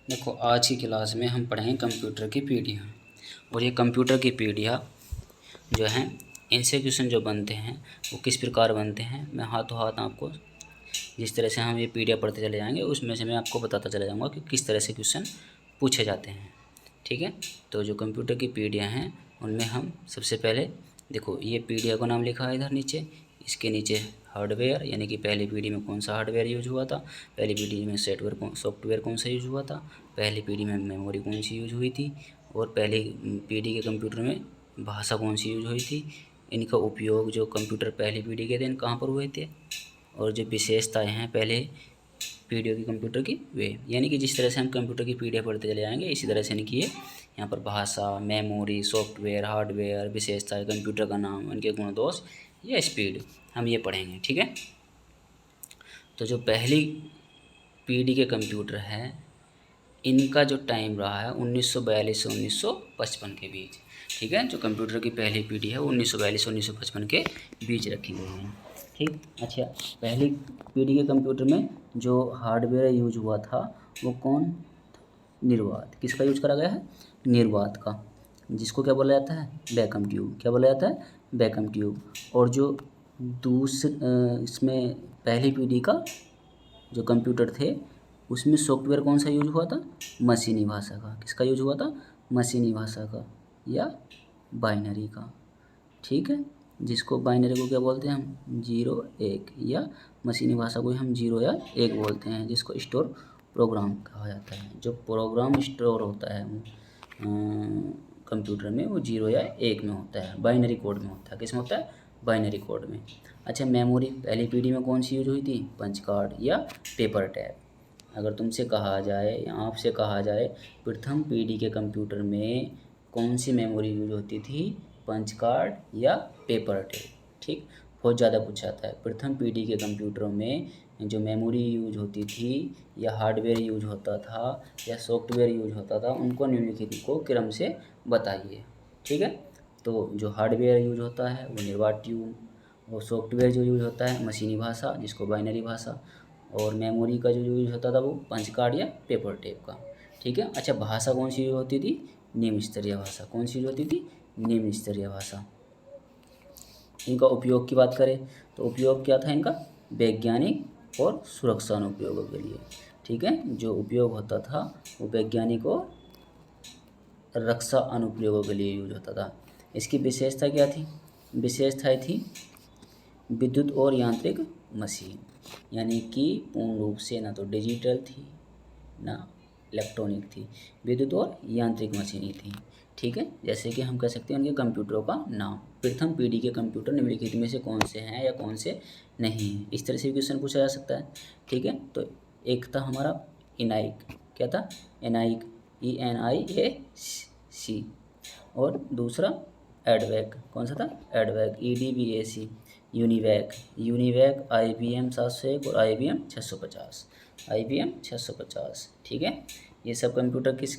देखो, आज की क्लास में हम पढ़ेंगे कंप्यूटर की पीढ़ियाँ। और ये कंप्यूटर की पीढ़ियाँ जो हैं, इनसे क्वेश्चन जो बनते हैं वो किस प्रकार बनते हैं, मैं हाथों हाथ आपको जिस तरह से हम ये पीढ़ियाँ पढ़ते चले जाएंगे उसमें से मैं आपको बताता चला जाऊँगा कि किस तरह से क्वेश्चन पूछे जाते हैं। ठीक है, तो जो कंप्यूटर की पीढ़ियाँ हैं उनमें हम सबसे पहले देखो, ये पीढ़ियों का नाम लिखा है इधर नीचे, इसके नीचे हार्डवेयर, यानी कि पहली पीढ़ी में कौन सा हार्डवेयर यूज हुआ था, पहली पीढ़ी में सॉफ्टवेयर कौन सा यूज हुआ था, पहली पीढ़ी में मेमोरी कौन सी यूज हुई थी, और पहली पीढ़ी के कंप्यूटर में भाषा कौन सी यूज हुई थी, इनका उपयोग जो कंप्यूटर पहली पीढ़ी के दिन कहाँ पर हुए थे, और जो विशेषताएँ हैं पहले पीढ़ियों की कंप्यूटर की वे, यानी कि जिस तरह से हम कंप्यूटर की पीढ़ियाँ पढ़ते चले जाएंगे इसी तरह से इनकी ये यहाँ पर भाषा, मेमोरी, सॉफ्टवेयर, हार्डवेयर, विशेषताएँ, कंप्यूटर का नाम, उनके गुण दोष या स्पीड, हम ये पढ़ेंगे। ठीक है, तो जो पहली पीढ़ी के कंप्यूटर हैं इनका जो टाइम रहा है 1942 से 1955 के बीच। ठीक है, जो कंप्यूटर की पहली पीढ़ी है वो 1942 से 1955 के बीच रखी गई है। ठीक, अच्छा, पहली पीढ़ी के कंप्यूटर में जो हार्डवेयर यूज हुआ था वो कौन, निर्वात, किसका यूज करा गया है, निर्वात का, जिसको क्या बोला जाता है, बैकम ट्यूब, क्या बोला जाता है, बैकम ट्यूब। और जो इसमें पहली पीढ़ी का जो कंप्यूटर थे उसमें सॉफ्टवेयर कौन सा यूज हुआ था, मशीनी भाषा का, किसका यूज हुआ था, मशीनी भाषा का या बाइनरी का। ठीक है, जिसको बाइनरी को क्या बोलते हैं हम, 0 1, या मशीनी भाषा को हम 0 या 1 बोलते हैं, जिसको स्टोर प्रोग्राम कहा जाता है। जो प्रोग्राम स्टोर होता है कंप्यूटर में वो 0 या 1 में होता है, बाइनरी कोड में होता है। किस में होता है, बाइनरी कोड में। अच्छा, मेमोरी पहली पीढ़ी में कौन सी यूज हुई थी, पंच कार्ड या पेपर टैप। अगर तुमसे कहा जाए या आपसे कहा जाए प्रथम पीढ़ी के कंप्यूटर में कौन सी मेमोरी यूज होती थी, पंच कार्ड या पेपर टेप। ठीक, बहुत ज़्यादा पूछा जाता है। प्रथम पीढ़ी के कंप्यूटरों में जो मेमोरी यूज होती थी या हार्डवेयर यूज होता था या सॉफ्टवेयर यूज होता था उनको निम्नलिखित को क्रम से बताइए। ठीक है, तो जो हार्डवेयर यूज होता है वो निर्वात ट्यूब, और सॉफ्टवेयर जो यूज होता है मशीनी भाषा जिसको बाइनरी भाषा, और मेमोरी का जो यूज होता था वो पंच कार्ड या पेपर टेप का। ठीक है, अच्छा, भाषा कौन सी यूज होती थी, निम्न स्तरीय भाषा, कौन सी यूज होती थी, निम्न स्तरीय भाषा। इनका उपयोग की बात करें तो उपयोग क्या था इनका, वैज्ञानिक और सुरक्षा अनुप्रयोगों के लिए। ठीक है, जो उपयोग होता था वो वैज्ञानिक और रक्षा अनुप्रयोगों के लिए यूज होता था। इसकी विशेषता क्या थी, विशेषताएँ थी विद्युत और यांत्रिक मशीन, यानी कि पूर्ण रूप से ना तो डिजिटल थी ना इलेक्ट्रॉनिक थी, विद्युत और यांत्रिक मशीनें थी। ठीक है, जैसे कि हम कह सकते हैं उनके कंप्यूटरों का नाम, प्रथम पीढ़ी के कंप्यूटर निम्नलिखित में से कौन से हैं या कौन से नहीं हैं, इस तरह से भी क्वेश्चन पूछा जा सकता है। ठीक है, तो एक था हमारा इनाइक, क्या था, एनाइक, ENIAC, और दूसरा एडवैक, कौन सा था, एडवैक, EDVAC, यूनिवैक, यूनिवैक, IBM 701 और IBM 650, IBM 650। ठीक है, ये सब कंप्यूटर किस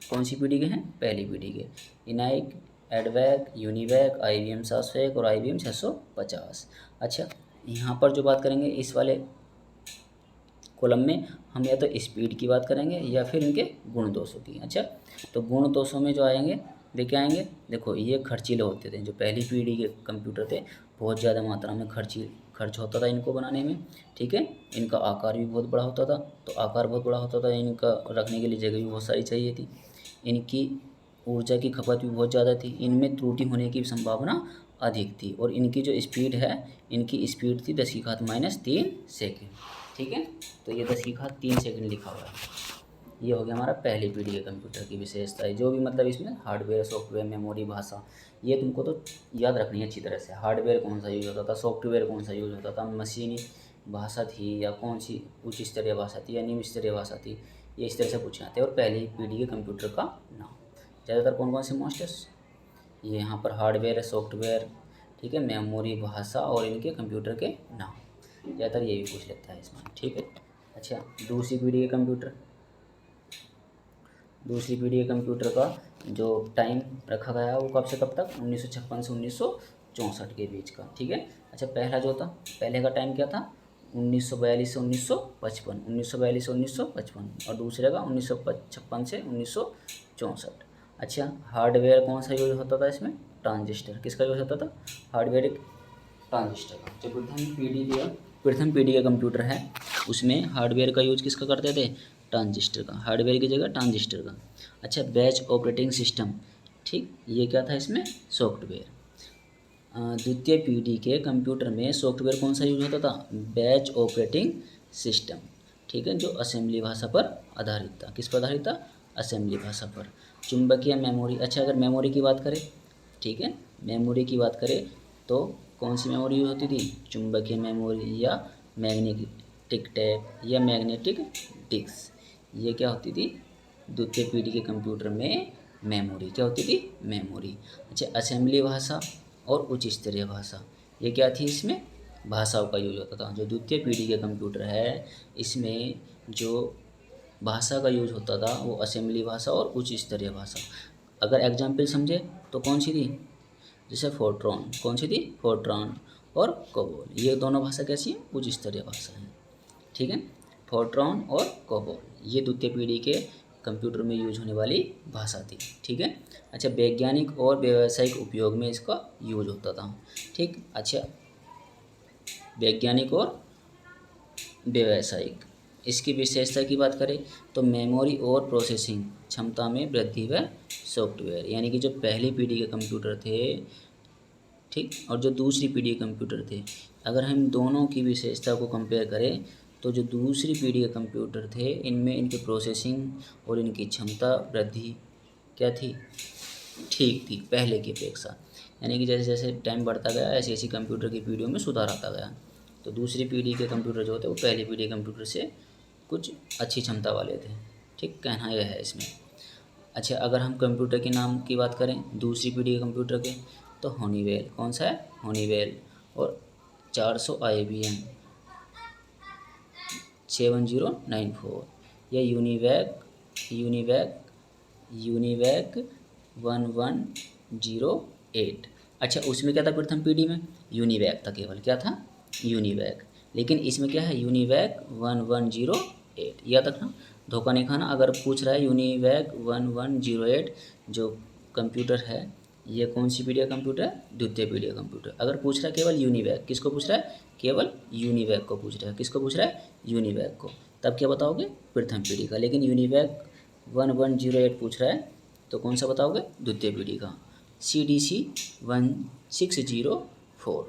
कौन सी पीढ़ी के हैं, पहली पीढ़ी के, इनाइक, एडवैक, यूनिवैक, IBM 701 और IBM 650। अच्छा, यहाँ पर जो बात करेंगे इस वाले कॉलम में हम या तो स्पीड की बात करेंगे या फिर इनके गुण दोषों की। अच्छा, तो गुण दोषों में जो आएंगे देखे आएंगे, देखो ये खर्चीले होते थे, जो पहली पीढ़ी के कंप्यूटर थे बहुत ज़्यादा मात्रा में खर्च होता था इनको बनाने में। ठीक है, इनका आकार भी बहुत बड़ा होता था, तो आकार बहुत बड़ा होता था, इनका रखने के लिए जगह भी बहुत सारी चाहिए थी, इनकी ऊर्जा की खपत भी बहुत ज़्यादा थी, इनमें त्रुटि होने की संभावना अधिक थी, और इनकी जो स्पीड है, इनकी स्पीड थी 10⁻³ सेकेंड। ठीक है, तो ये 10⁻³ सेकेंड लिखा हुआ है। ये हो गया हमारा पहली पीढ़ी के कंप्यूटर की विशेषताएं, जो भी मतलब इसमें हार्डवेयर, सॉफ्टवेयर, मेमोरी, भाषा, ये तुमको तो याद रखनी है अच्छी तरह से। हार्डवेयर कौन सा यूज होता था, सॉफ्टवेयर कौन सा यूज होता था, मशीनी भाषा थी या कौन सी उच्च स्तरीय भाषा थी या निम्न स्तरीय भाषा थी, ये इस तरह से पूछे जाते हैं। और पहली पीढ़ी के कंप्यूटर का नाम, ज़्यादातर कौन कौन से मास्टर्स, ये यहाँ पर हार्डवेयर है, सॉफ्टवेयर, ठीक है, मेमोरी, भाषा और इनके कंप्यूटर के नाम, ज़्यादातर ये भी पूछ लेता है इसमें। ठीक है, अच्छा, दूसरी पीढ़ी के कंप्यूटर, दूसरी पीढ़ी के कंप्यूटर का जो टाइम रखा गया है वो कब से कब तक, 1956 से 1964 के बीच का। ठीक है, अच्छा, पहला जो था, पहले का टाइम क्या था, 1942 से 1955, 1942 से 1955, और दूसरे का 1956 से 1964। अच्छा, हार्डवेयर कौन सा यूज होता था इसमें? ट्रांजिस्टर। किसका यूज होता था? हार्डवेयर ट्रांजिस्टर का। जो प्रथम पीढ़ी का कंप्यूटर है उसमें हार्डवेयर का यूज किसका करते थे? ट्रांजिस्टर का। हार्डवेयर की जगह ट्रांजिस्टर का। अच्छा, बैच ऑपरेटिंग सिस्टम, ठीक, ये क्या था इसमें? सॉफ्टवेयर। द्वितीय पीढ़ी के कंप्यूटर में सॉफ्टवेयर कौन सा यूज होता था? बैच ऑपरेटिंग सिस्टम, ठीक है, जो असेंबली भाषा पर आधारित था। किस पर आधारित था? असेंबली भाषा पर। चुंबकीय मेमोरी। अच्छा, अगर मेमोरी की बात करें, ठीक है, मेमोरी की बात करें तो कौन सी मेमोरी यूज होती थी? चुंबकीय मेमोरी या मैग्नेटिक टैप या मैग्नेटिक डिस्क, ये क्या होती थी? द्वितीय पीढ़ी के कंप्यूटर में मेमोरी क्या होती थी? मेमोरी। अच्छा, असेंबली भाषा और उच्च स्तरीय भाषा, ये क्या थी? इसमें भाषाओं का यूज होता था। जो द्वितीय पीढ़ी के कंप्यूटर है इसमें जो भाषा का यूज होता था वो असेंबली भाषा और उच्च स्तरीय भाषा। अगर एग्जाम्पल समझे तो कौन सी थी? जैसे फोर्ट्रॉन, कौन सी थी? फोर्ट्रॉन और कोबोल, ये दोनों भाषा कैसी है? उच्च स्तरीय भाषा है, ठीक है। फोर्ट्रॉन और कोबोल ये द्वितीय पीढ़ी के कंप्यूटर में यूज होने वाली भाषा थी, ठीक है। अच्छा, वैज्ञानिक और व्यावसायिक उपयोग में इसका यूज होता था, ठीक। अच्छा, वैज्ञानिक और व्यावसायिक, इसकी विशेषता की बात करें तो मेमोरी और प्रोसेसिंग क्षमता में वृद्धि व सॉफ्टवेयर, यानी कि जो पहली पीढ़ी के कंप्यूटर थे, ठीक, और जो दूसरी पीढ़ी के कंप्यूटर थे, अगर हम दोनों की विशेषता को कंपेयर करें तो जो दूसरी पीढ़ी के कंप्यूटर थे इनमें इनके प्रोसेसिंग और इनकी क्षमता वृद्धि क्या थी? ठीक थी पहले की अपेक्षा। यानी कि जैसे जैसे टाइम बढ़ता गया ऐसे ऐसे कंप्यूटर की पीढ़ियों में सुधार आता गया। तो दूसरी पीढ़ी के कंप्यूटर जो होते वो पहली पीढ़ी के कंप्यूटर से कुछ अच्छी क्षमता वाले थे, ठीक, कहना यह है इसमें। अच्छा, अगर हम कंप्यूटर के नाम की बात करें दूसरी पीढ़ी के कंप्यूटर के तो हनीवेल, कौन सा है? हनीवेल। और 400 IBM 7094 या यूनिवैक 1108। अच्छा, उसमें क्या था प्रथम पीढ़ी में? यूनिवैक था, केवल क्या था? यूनिवैक। लेकिन इसमें क्या है? यूनिवैक 1108, याद रखना, धोखा नहीं खाना। अगर पूछ रहा है यूनिवैक 1108 जो कंप्यूटर है ये कौन सी पीढ़ी का कंप्यूटर है? द्वितीय पीढ़ी का कंप्यूटर। अगर पूछ रहा है केवल यूनिवैक, किसको पूछ रहा है? केवल यूनिवैक को पूछ रहा है। किसको पूछ रहा है? यूनिवैक को। तब क्या बताओगे? प्रथम पीढ़ी का। लेकिन यूनिवैक 1108 पूछ रहा है तो कौन सा बताओगे? द्वितीय पीढ़ी का। CDC 1604,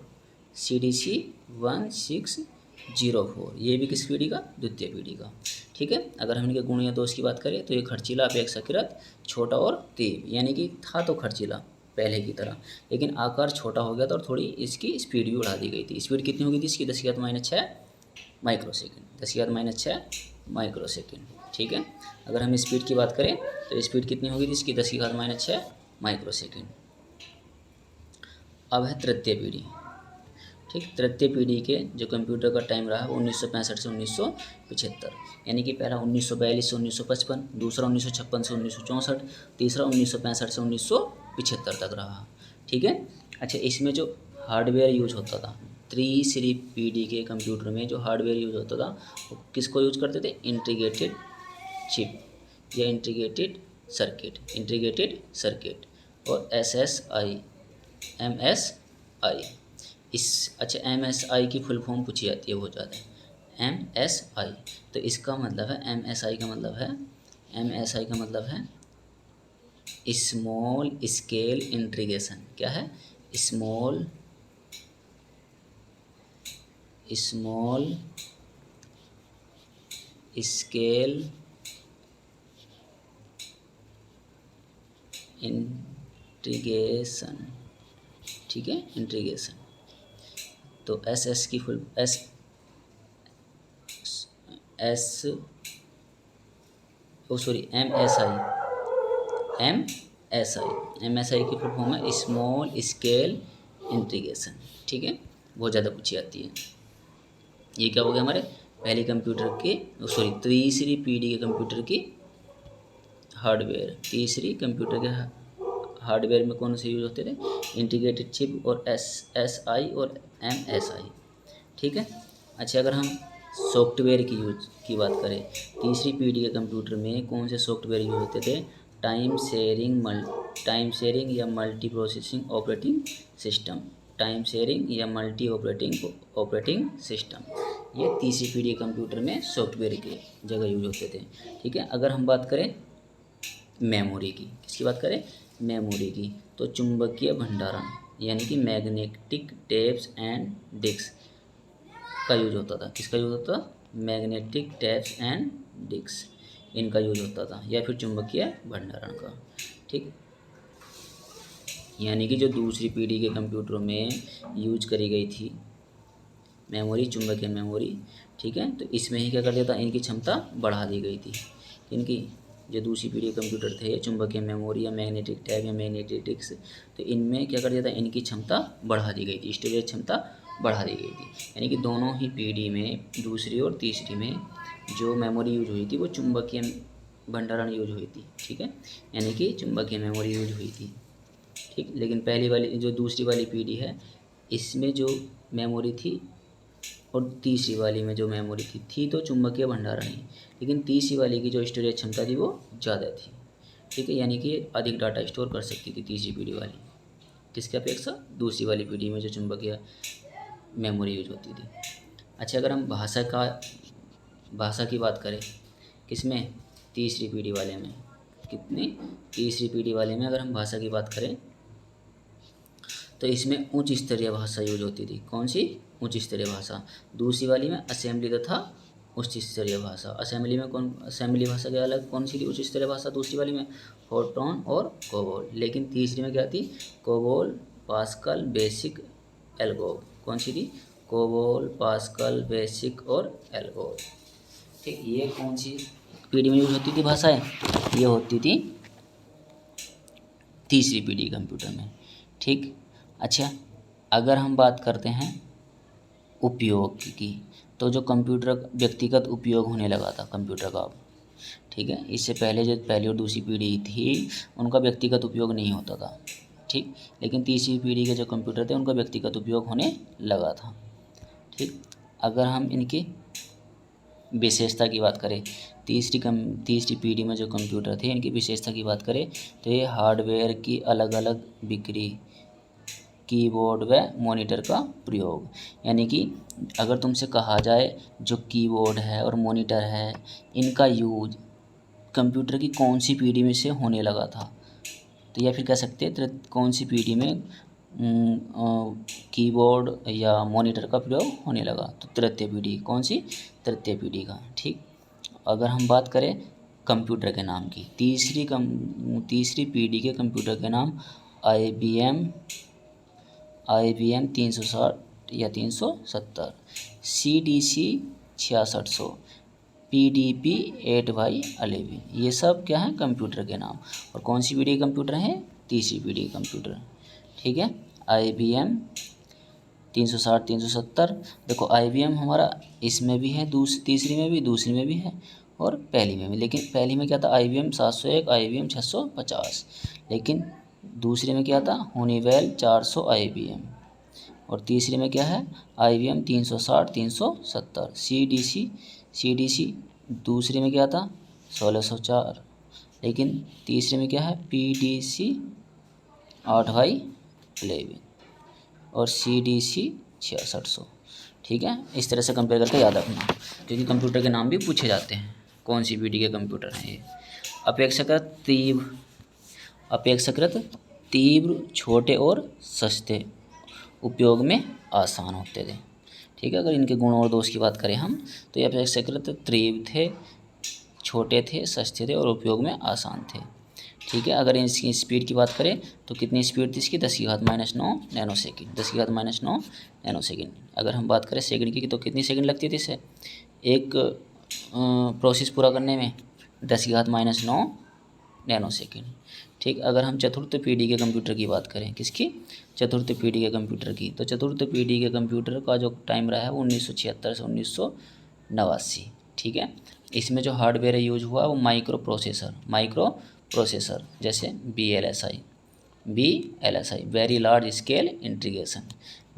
CDC 1604 ये भी किस पीढ़ी का? द्वितीय पीढ़ी का, ठीक है। अगर हम इनके गुण या दोष की बात करें तो ये खर्चीला, अपेक्षाकृत छोटा और तीव्र, यानी कि था तो खर्चीला पहले की तरह, लेकिन आकार छोटा हो गया था और थोड़ी इसकी स्पीड भी बढ़ा दी गई थी। स्पीड कितनी हो गई थी इसकी? 10⁻⁶ माइक्रोसेकंड, 10⁻⁶ माइक्रोसेकंड, ठीक है। अगर हम स्पीड की बात करें तो स्पीड कितनी होगी थी इसकी? 10⁻⁶ माइक्रोसेकंड। अब है तृतीय पीढ़ी, ठीक। तृतीय पीढ़ी के जो कंप्यूटर का टाइम रहा वो 1965 से 1975, यानी कि पहला 1942 से 1955, दूसरा 1956 से 1964, तीसरा 1965 से 1975 तक रहा, ठीक है। अच्छा, इसमें जो हार्डवेयर यूज होता था तीसरी पीढ़ी के कंप्यूटर में जो हार्डवेयर यूज होता था वो किसको यूज करते थे? इंटीग्रेटेड चिप या इंटीग्रेटेड सर्किट और MSI। इस अच्छा, MSI की फुल फॉर्म पूछी जाती है बहुत ज़्यादा, MSI। तो इसका मतलब है MSI का मतलब है स्मॉल स्केल इंटीग्रेशन। क्या है? स्मॉल स्केल इंटीग्रेशन, ठीक है, इंटीग्रेशन। तो SS की फुल MSI की फुल फॉर्म है स्मॉल स्केल इंटीग्रेशन, ठीक है, बहुत ज़्यादा पूछी जाती है। ये क्या हो गया हमारे पहले कंप्यूटर के तीसरी पीढ़ी के कंप्यूटर की हार्डवेयर। तीसरी कंप्यूटर के हार्डवेयर में कौन से यूज होते थे? इंटीग्रेटेड चिप और SSI और MSI, ठीक है। अच्छा, अगर हम सॉफ्टवेयर की बात करें, तीसरी पीढ़ी के कंप्यूटर में कौन से सॉफ्टवेयर यूज होते थे? टाइम शेयरिंग या multi processing operating system. Time sharing या मल्टी ऑपरेटिंग सिस्टम, ये तीसरी पीढ़ी के कंप्यूटर में सॉफ्टवेयर के जगह यूज होते थे। ठीक है, अगर हम बात करें मेमोरी की, किसकी बात करें? मेमोरी की, तो चुंबकीय भंडारण यानी कि मैग्नेटिक टेप्स एंड डिस्क का यूज होता था। किसका यूज होता था? मैग्नेटिक टेप्स एंड डिस्क, इनका यूज होता था, या फिर चुंबकीय भंडारण का। ठीक, यानी कि जो दूसरी पीढ़ी के कंप्यूटरों में यूज करी गई थी मेमोरी, चुंबकीय मेमोरी, ठीक है, तो इसमें ही क्या कर दिया था, इनकी क्षमता बढ़ा दी गई थी। इनकी जो दूसरी पीढ़ी के कंप्यूटर थे, चुंबकीय मेमोरी या मैग्नेटिक टैब या मैग्नेटिक डिस्क, तो इनमें क्या कर दिया था, इनकी क्षमता बढ़ा दी गई थी, स्टोरेज क्षमता बढ़ा दी गई थी। यानी कि दोनों ही पीढ़ी में, दूसरी और तीसरी में जो मेमोरी यूज हुई थी वो चुंबकीय भंडारण यूज हुई थी। ठीक है, यानी कि चुंबकीय मेमोरी यूज हुई थी। ठीक, लेकिन पहली वाली जो दूसरी वाली पीढ़ी है, इसमें जो मेमोरी थी और तीसरी वाली में जो मेमोरी थी तो चुंबकीय भंडारण ही, लेकिन तीसरी वाली की जो स्टोरेज क्षमता थी वो ज़्यादा थी। ठीक है, यानी कि अधिक डाटा स्टोर कर सकती थी तीसरी पीढ़ी वाली, किसके अपेक्षा? दूसरी वाली पीढ़ी में जो चुंबकीय मेमोरी यूज होती थी। अच्छा, अगर हम भाषा की बात करें, किसमें? तीसरी पीढ़ी वाले में। कितनी? तीसरी पीढ़ी वाले में अगर हम भाषा की बात करें तो इसमें उच्च स्तरीय भाषा यूज होती थी। कौन सी? उच्च स्तरीय भाषा। दूसरी वाली में असेंबली तथा उच्च स्तरीय भाषा। असेंबली भाषा के अलग कौन सी थी उच्च स्तरीय भाषा? दूसरी वाली में फोर्ट्रॉन और कोबोल। लेकिन तीसरी में क्या थी? COBOL, pascal, basic, ALGOL. कौन सी थी? कोबोल, पास्कल, बेसिक और एल्गोल। ठीक, ये कौन सी पीढ़ी में यूज होती थी भाषाएं? ये होती थी तीसरी पीढ़ी कंप्यूटर में। ठीक, अच्छा, अगर हम बात करते हैं उपयोग की, तो जो कंप्यूटर व्यक्तिगत उपयोग होने लगा था कंप्यूटर का अब। ठीक है, इससे पहले जो पहली और दूसरी पीढ़ी थी उनका व्यक्तिगत उपयोग नहीं होता था। ठीक, लेकिन तीसरी पीढ़ी के जो कंप्यूटर थे उनका व्यक्तिगत उपयोग होने लगा था। ठीक, अगर हम इनकी विशेषता की बात करें, तीसरी पीढ़ी में जो कंप्यूटर थे इनकी विशेषता की बात करें तो ये हार्डवेयर की अलग अलग बिक्री, कीबोर्ड व मॉनिटर का प्रयोग। यानी कि अगर तुमसे कहा जाए जो कीबोर्ड है और मॉनिटर है, इनका यूज कंप्यूटर की कौन सी पीढ़ी में से होने लगा था, तो या फिर कह सकते हैं कौन सी पीढ़ी में कीबोर्ड या मॉनिटर का प्रयोग होने लगा, तो तृतीय पीढ़ी। कौन सी? तृतीय पीढ़ी का। ठीक, अगर हम बात करें कंप्यूटर के नाम की, तीसरी पीढ़ी के कंप्यूटर के नाम IBM 360 या 370, CDC 6600, PDP 8x11, ये सब क्या है? कंप्यूटर के नाम। और कौन सी पीढ़ी के कंप्यूटर हैं? तीसरी पीढ़ी के कंप्यूटर। ठीक है, IBM 360 370। देखो IBM हमारा इसमें भी है, तीसरी में भी, दूसरी में भी है और पहली में भी। लेकिन पहली में क्या था? IBM 701, IBM 650। लेकिन दूसरे में क्या था? होनीवेल 400 IBM। और तीसरे में क्या है? IBM 360 370। CDC दूसरे में क्या था? 1604। लेकिन तीसरे में क्या है? PDC 8x11 और CDC 6600। ठीक है, इस तरह से कंपेयर करके याद रखना, क्योंकि कंप्यूटर के नाम भी पूछे जाते हैं कौन सी पीढ़ी के कंप्यूटर हैं ये। अपेक्षाकृत तीव्र, छोटे और सस्ते, उपयोग में आसान होते थे। ठीक है, अगर इनके गुण और दोष की बात करें हम, तो ये अपेक्षाकृत तीव्र थे, छोटे थे, सस्ते थे और उपयोग में आसान थे। ठीक है, अगर इसकी स्पीड की बात करें तो कितनी स्पीड थी इसकी? 10⁻⁹ नैनो सेकेंड। 10⁻⁹ nano second. अगर हम बात करें सेकंड की तो कितनी सेकंड लगती थी इसे एक प्रोसेस पूरा करने में? 10⁻⁹ नैनो सेकेंड। ठीक, अगर हम चतुर्थ पीढ़ी के कंप्यूटर की बात करें, किसकी? चतुर्थ पीढ़ी के कंप्यूटर की, तो चतुर्थ पीढ़ी के कंप्यूटर का जो टाइम रहा है वो 1976 से 1989। ठीक है, इसमें जो हार्डवेयर यूज हुआ वो माइक्रो प्रोसेसर, जैसे VLSI, very large scale integration,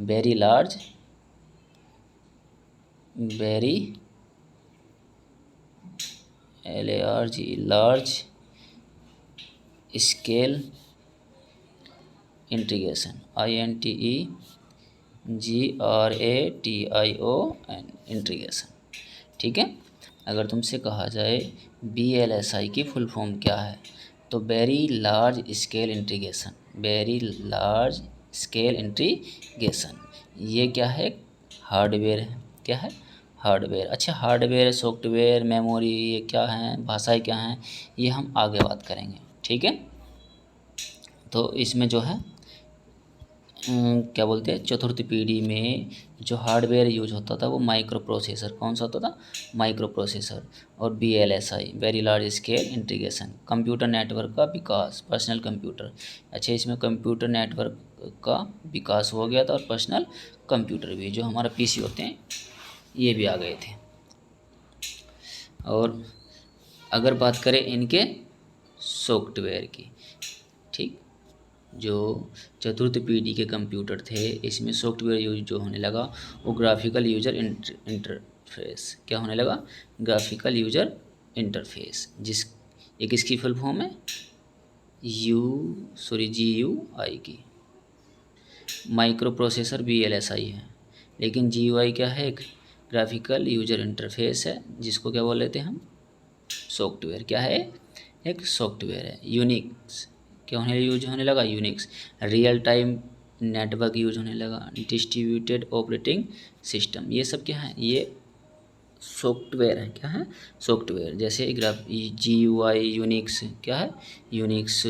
very large very LARG large scale integration INTEGRATION integration. ठीक है। अगर तुमसे कहा जाए BLSI की फुल फॉर्म क्या है, तो very large scale integration, very large scale integration. ये क्या है? हार्डवेयर है। क्या है? हार्डवेयर। अच्छा, हार्डवेयर, सॉफ्टवेयर, मेमोरी, ये क्या है, भाषाएं क्या हैं, ये हम आगे बात करेंगे। ठीक है। तो इसमें जो है क्या बोलते हैं, चतुर्थ पीढ़ी में जो हार्डवेयर यूज होता था वो माइक्रो प्रोसेसर, कौन सा होता था? Micro processor. और BLSI very large scale integration, computer network का विकास, पर्सनल कंप्यूटर। अच्छा, इसमें कंप्यूटर नेटवर्क का विकास हो गया था और पर्सनल कंप्यूटर भी, जो हमारा PC होते हैं, ये भी आ गए थे। और अगर बात करें इनके सॉफ्टवेयर की, ठीक, जो चतुर्थ पीढ़ी के कंप्यूटर थे, इसमें सॉफ्टवेयर यूज जो होने लगा वो ग्राफिकल यूजर इंटरफेस। क्या होने लगा? Graphical user interface. ये किसकी फुल फॉर्म है? GUI की। माइक्रो प्रोसेसर BLSI है, लेकिन GUI क्या है? एक ग्राफिकल यूजर इंटरफेस है, जिसको क्या बोल लेते हैं हम? सॉफ्टवेयर। क्या है? एक सॉफ्टवेयर है। यूनिक्स क्या यूज होने लगा? Unix. Real time network use होने लगा। डिस्ट्रीब्यूटेड ऑपरेटिंग सिस्टम, ये सब क्या है? ये सॉफ्टवेयर है। क्या है? सॉफ्टवेयर। जैसे GUI, यूनिक्स क्या है? Unix,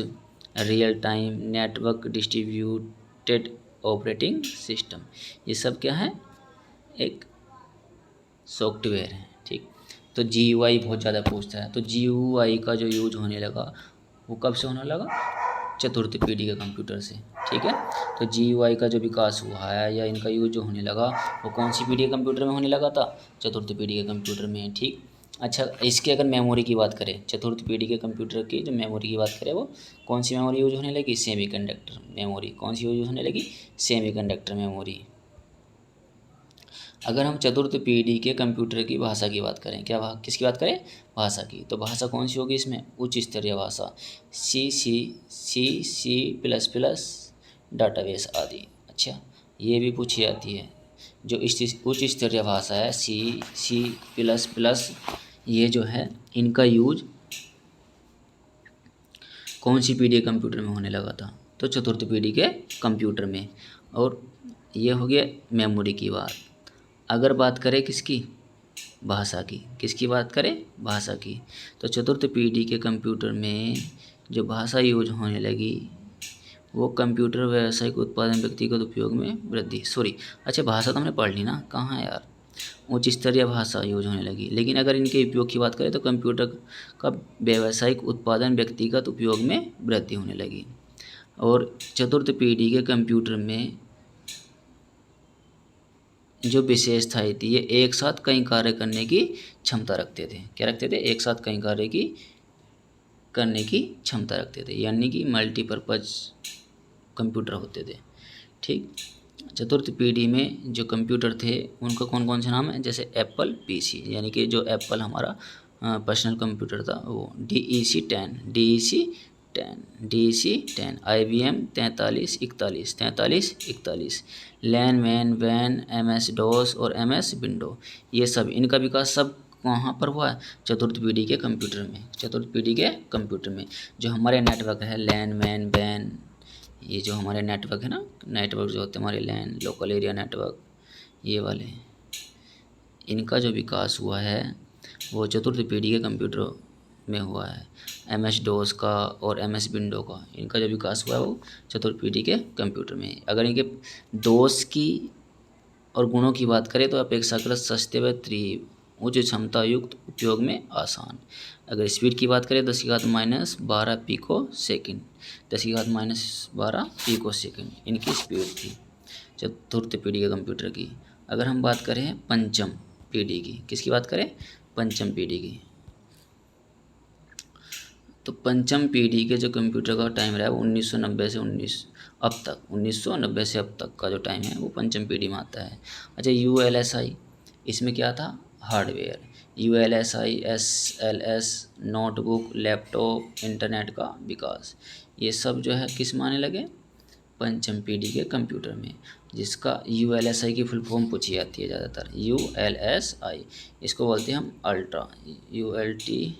real time network, distributed operating system, ये सब क्या है? एक सॉफ्टवेयर है। ठीक। तो GUI बहुत ज़्यादा पूछता है, तो GUI का जो यूज होने लगा वो कब से होने लगा? चतुर्थ पीढ़ी के कंप्यूटर से। ठीक है। तो GUI का जो विकास हुआ है या इनका यूज जो होने लगा वो कौन सी पीढ़ी के कंप्यूटर में होने लगा था? चतुर्थ पीढ़ी के कंप्यूटर में। ठीक। अच्छा, इसके अगर मेमोरी की बात करें, चतुर्थ पीढ़ी के कंप्यूटर की जो मेमोरी की बात करें, वो कौन सी मेमोरी यूज होने लगी? Semiconductor memory. कौन सी यूज होने लगी? Semiconductor memory. अगर हम चतुर्थ पीढ़ी के कंप्यूटर की भाषा की बात करें, किसकी बात करें? भाषा की। तो भाषा कौन सी होगी इसमें? उच्च स्तरीय भाषा, C++, डाटाबेस आदि। अच्छा, ये भी पूछी जाती है। जो उच्च स्तरीय भाषा है C++, ये जो है इनका यूज कौन सी पीढ़ी के कंप्यूटर में होने लगा था? तो चतुर्थ पीढ़ी के कंप्यूटर में। और ये हो गया मेमोरी की बात। अगर बात करें किसकी? भाषा की। किसकी बात करें? भाषा की। तो चतुर्थ पीढ़ी के कंप्यूटर में जो भाषा यूज होने लगी वो कंप्यूटर व्यावसायिक उत्पादन व्यक्तिगत उपयोग में वृद्धि। अच्छा, भाषा तो हमने पढ़ ली ना, कहाँ है यार? उच्च स्तरीय भाषा यूज होने लगी। लेकिन अगर इनके उपयोग की बात करें तो कंप्यूटर का व्यावसायिक उत्पादन व्यक्तिगत उपयोग में वृद्धि होने लगी। और चतुर्थ पीढ़ी के कंप्यूटर में जो विशेषताएं थी, ये एक साथ कई कार्य करने की क्षमता रखते थे। क्या रखते थे? एक साथ कई कार्य की करने की क्षमता रखते थे, यानी कि मल्टीपर्पज़ कंप्यूटर होते थे। ठीक। चतुर्थ पीढ़ी में जो कंप्यूटर थे उनका कौन कौन से नाम है? जैसे एप्पल PC, यानी कि जो एप्पल हमारा पर्सनल कंप्यूटर था वो DEC10, IBM 4341, लैन, वैन, MS-DOS और MS विंडो, ये सब इनका विकास सब कहाँ पर हुआ है? चतुर्थ पीढ़ी के कंप्यूटर में। चतुर्थ पीढ़ी के कंप्यूटर में जो हमारे नेटवर्क है, लैन, वैन, ये जो हमारे नेटवर्क है ना, नेटवर्क जो होते हैं हमारे लैन, लोकल एरिया नेटवर्क, ये वाले, इनका जो विकास हुआ है वो चतुर्थ पीढ़ी के कंप्यूटर में हुआ है। MS-DOS का और MS विंडो का, इनका जो विकास हुआ है वो चतुर्थ पीढ़ी के कंप्यूटर में। अगर इनके दोष की और गुणों की बात करें तो अपेक्षाकृत सस्ते व उच्च क्षमता युक्त, उपयोग में आसान। अगर स्पीड की बात करें 10⁻12 पिको सेकेंड, 10⁻12 पिको सेकेंड इनकी स्पीड थी चतुर्थ पीढ़ी के कंप्यूटर की। अगर हम बात करें पंचम पीढ़ी की, किसकी बात करें? पंचम पीढ़ी की। तो पंचम पीढ़ी के जो कंप्यूटर का टाइम रहा है वो 1990 से 1990 से अब तक का जो टाइम है वो पंचम पीढ़ी में आता है। अच्छा, ULSI इसमें क्या था, hardware. ULSI SLS notebook, laptop, internet का विकास, ये सब जो है किस में आने लगे, पंचम पीढ़ी के कंप्यूटर में, जिसका ULSI की फुल फॉर्म पूछी जाती है ज़्यादातर, ULSI, इसको बोलते हैं हम ultra, ULTRA,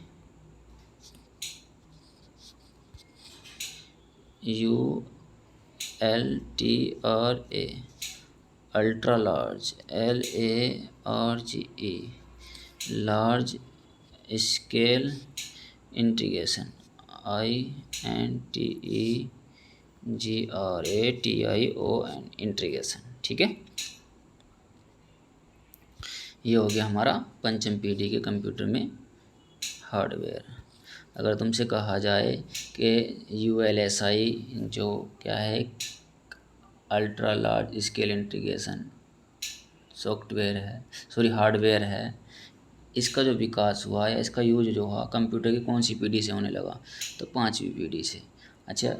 ultra large, LARGE, large scale integration, INTEGRATION, integration. ठीक है, ये हो गया हमारा पंचम पीढ़ी के कंप्यूटर में हार्डवेयर। अगर तुमसे कहा जाए कि ULSI जो क्या है, ultra large scale integration software है, सॉरी हार्डवेयर है, इसका जो विकास हुआ या इसका यूज जो हुआ कंप्यूटर की कौन सी पीढ़ी से होने लगा, तो पाँचवीं पीढ़ी से। अच्छा,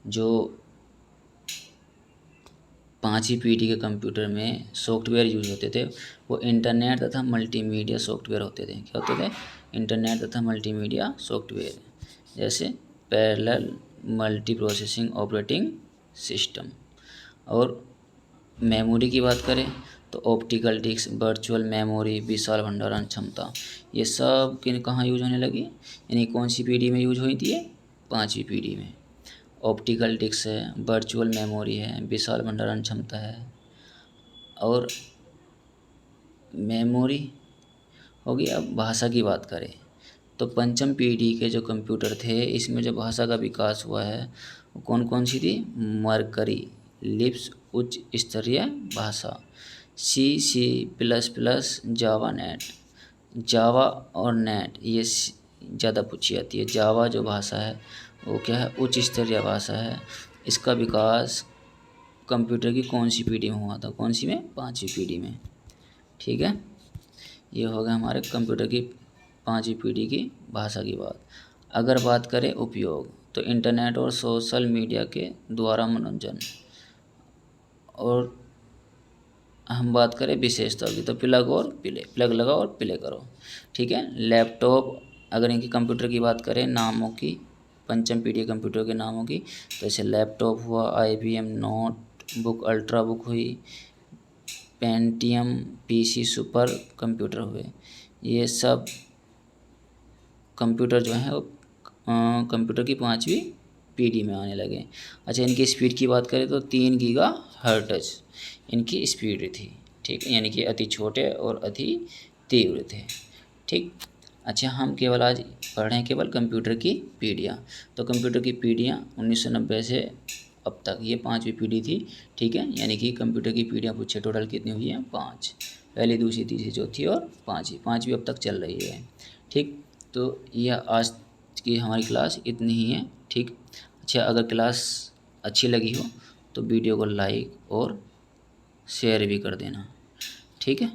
जो पाँचवीं पीढ़ी के कंप्यूटर में सॉफ्टवेयर यूज होते थे वो इंटरनेट तथा मल्टीमीडिया सॉफ्टवेयर होते थे। क्या होते थे, इंटरनेट तथा मल्टीमीडिया सॉफ्टवेयर, जैसे parallel multi processing operating system. और मेमोरी की बात करें तो ऑप्टिकल डिस्क, वर्चुअल मेमोरी, विशाल भंडारण क्षमता, ये सब किन कहाँ यूज होने लगी, यानी कौन सी पीढ़ी में यूज हुई थी, ये पाँचवीं पीढ़ी में। ऑप्टिकल डिस्क है, वर्चुअल मेमोरी है, विशाल भंडारण क्षमता है, और मेमोरी होगी। अब भाषा की बात करें तो पंचम पीढ़ी के जो कंप्यूटर थे इसमें जो भाषा का विकास हुआ है वो कौन कौन सी थी, मरकरी, लिप्स उच्च स्तरीय भाषा, C++, जावा, नेट। जावा और नेट ये ज़्यादा पूछी जाती है। जावा जो भाषा है वो क्या है, उच्च स्तरीय भाषा है। इसका विकास कंप्यूटर की कौन सी पीढ़ी में हुआ था, कौन सी में, पाँचवीं पीढ़ी में। ठीक है, ये हो गया हमारे कंप्यूटर की पाँचवीं पीढ़ी की भाषा की बात। अगर बात करें उपयोग तो इंटरनेट और सोशल मीडिया के द्वारा मनोरंजन, और हम बात करें विशेषता की तो प्लग और प्ले, प्लग लगाओ और प्ले करो। ठीक है, लैपटॉप, अगर इनकी कंप्यूटर की बात करें नामों की, पंचम पीढ़ी कंप्यूटर के नामों की, तो जैसे लैपटॉप हुआ, IBM नोटबुक, अल्ट्रा बुक हुई, पेंटियम PC सुपर कंप्यूटर हुए। ये सब कंप्यूटर जो है वो कंप्यूटर की पाँचवीं पीढ़ी में आने लगे। अच्छा, इनकी स्पीड की बात करें तो 3 गीगाहर्ट्ज़ इनकी स्पीड थी। ठीक है, यानी कि अति छोटे और अति तीव्र थे। ठीक, अच्छा, हम केवल आज पढ़ रहे हैं केवल कंप्यूटर की पीढ़ियाँ। तो कंप्यूटर की पीढ़ियाँ 1990 से अब तक ये पाँचवीं पीढ़ी थी। ठीक है, यानी कि कंप्यूटर की पीढ़ियाँ पूछे टोटल कितनी हुई हैं, 5, पहली, दूसरी, तीसरी, चौथी और पाँचवीं अब तक चल रही है। ठीक, तो यह आज की हमारी क्लास इतनी ही है। ठीक, अच्छा, अगर क्लास अच्छी लगी हो तो वीडियो को लाइक और शेयर भी कर देना। ठीक है।